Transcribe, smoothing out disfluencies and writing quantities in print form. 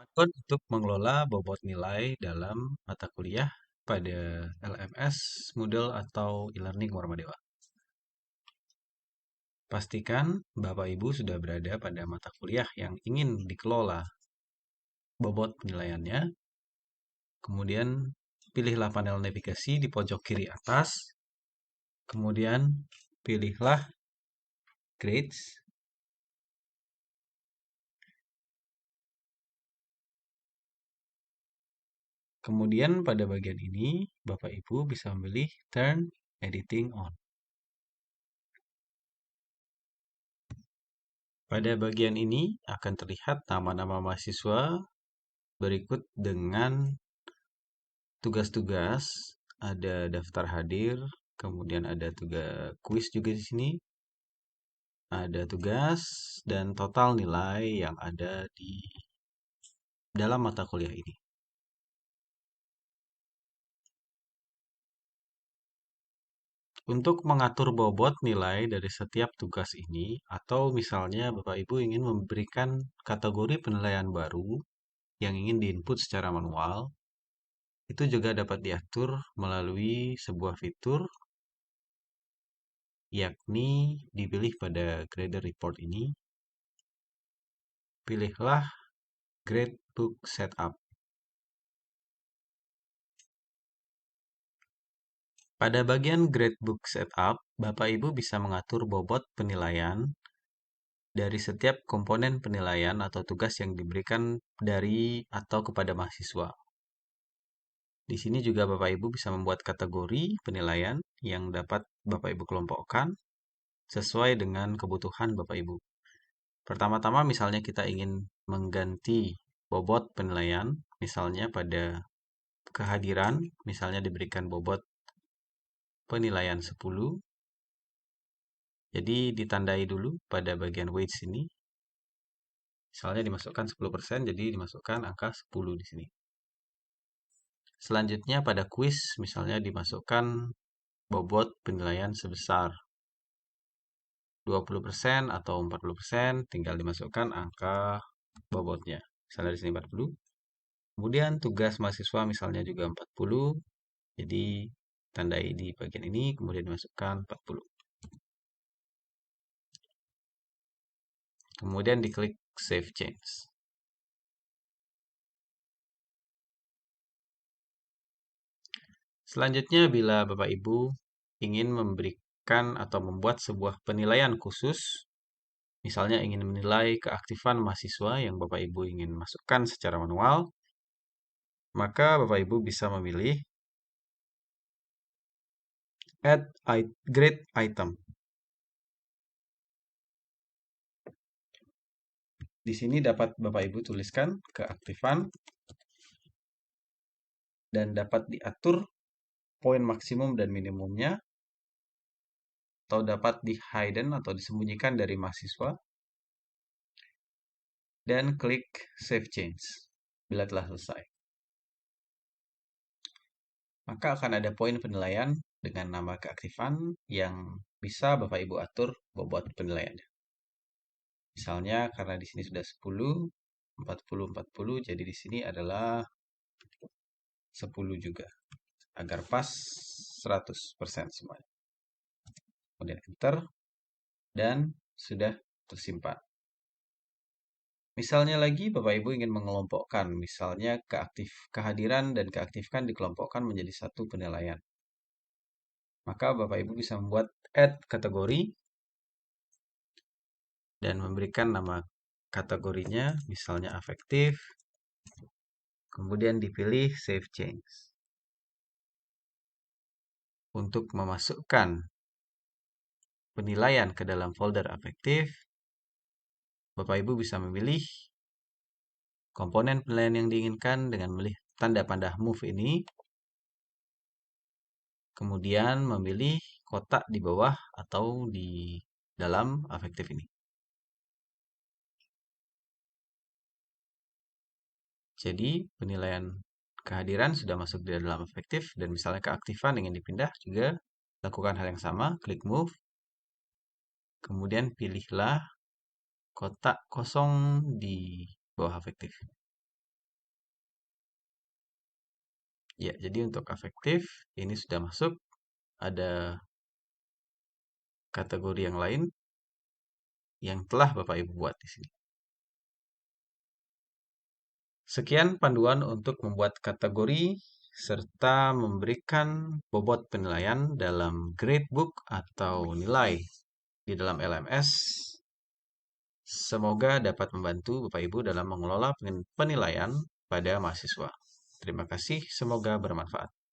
Kemampuan untuk mengelola bobot nilai dalam mata kuliah pada LMS, Moodle, atau e-learning Warmadewa. Pastikan Bapak Ibu sudah berada pada mata kuliah yang ingin dikelola bobot penilaiannya. Kemudian pilihlah panel navigasi di pojok kiri atas. Kemudian pilihlah grades. Kemudian pada bagian ini Bapak Ibu bisa memilih Turn Editing On. Pada bagian ini akan terlihat nama-nama mahasiswa berikut dengan tugas-tugas. Ada daftar hadir, kemudian ada tugas kuis juga di sini, ada tugas dan total nilai yang ada di dalam mata kuliah ini. Untuk mengatur bobot nilai dari setiap tugas ini, atau misalnya Bapak Ibu ingin memberikan kategori penilaian baru yang ingin diinput secara manual, itu juga dapat diatur melalui sebuah fitur, yakni dipilih pada Grader Report ini. Pilihlah Gradebook Setup. Pada bagian Gradebook Setup, Bapak Ibu bisa mengatur bobot penilaian dari setiap komponen penilaian atau tugas yang diberikan dari atau kepada mahasiswa. Di sini juga Bapak Ibu bisa membuat kategori penilaian yang dapat Bapak Ibu kelompokkan sesuai dengan kebutuhan Bapak Ibu. Pertama-tama misalnya kita ingin mengganti bobot penilaian, misalnya pada kehadiran, misalnya diberikan bobot penilaian 10. Jadi ditandai dulu pada bagian weights ini. Misalnya dimasukkan 10%, jadi dimasukkan angka 10 di sini. Selanjutnya pada quiz, misalnya dimasukkan bobot penilaian sebesar 20% atau 40%, tinggal dimasukkan angka bobotnya. Misalnya di sini 40. Kemudian tugas mahasiswa misalnya juga 40. Jadi tandai di bagian ini, kemudian dimasukkan 40. Kemudian diklik Save Change. Selanjutnya, bila Bapak Ibu ingin memberikan atau membuat sebuah penilaian khusus, misalnya ingin menilai keaktifan mahasiswa yang Bapak Ibu ingin masukkan secara manual, maka Bapak Ibu bisa memilih Add Grade Item. Di sini dapat Bapak Ibu tuliskan keaktifan dan dapat diatur poin maksimum dan minimumnya, atau dapat di-hidden atau disembunyikan dari mahasiswa, dan klik Save Change bila telah selesai. Maka akan ada poin penilaian dengan nama keaktifan yang bisa Bapak Ibu atur bobot penilaiannya. Misalnya karena di sini sudah 10, 40, 40, jadi di sini adalah 10 juga. Agar pas 100% semuanya. Kemudian enter dan sudah tersimpan. Misalnya lagi Bapak Ibu ingin mengelompokkan, misalnya kehadiran dan keaktifkan dikelompokkan menjadi satu penilaian. Maka Bapak Ibu bisa membuat add kategori dan memberikan nama kategorinya, misalnya afektif, kemudian dipilih Save Change. Untuk memasukkan penilaian ke dalam folder afektif, Bapak Ibu bisa memilih komponen penilaian yang diinginkan dengan memilih tanda panah move ini, kemudian memilih kotak di bawah atau di dalam afektif ini. Jadi penilaian kehadiran sudah masuk di dalam afektif, dan misalnya keaktifan ingin dipindah juga lakukan hal yang sama, klik move, kemudian pilihlah kotak kosong di bawah afektif. Ya, jadi untuk afektif ini sudah masuk. Ada kategori yang lain yang telah Bapak Ibu buat di sini. Sekian panduan untuk membuat kategori serta memberikan bobot penilaian dalam gradebook atau nilai di dalam LMS. Semoga dapat membantu Bapak Ibu dalam mengelola penilaian pada mahasiswa. Terima kasih, semoga bermanfaat.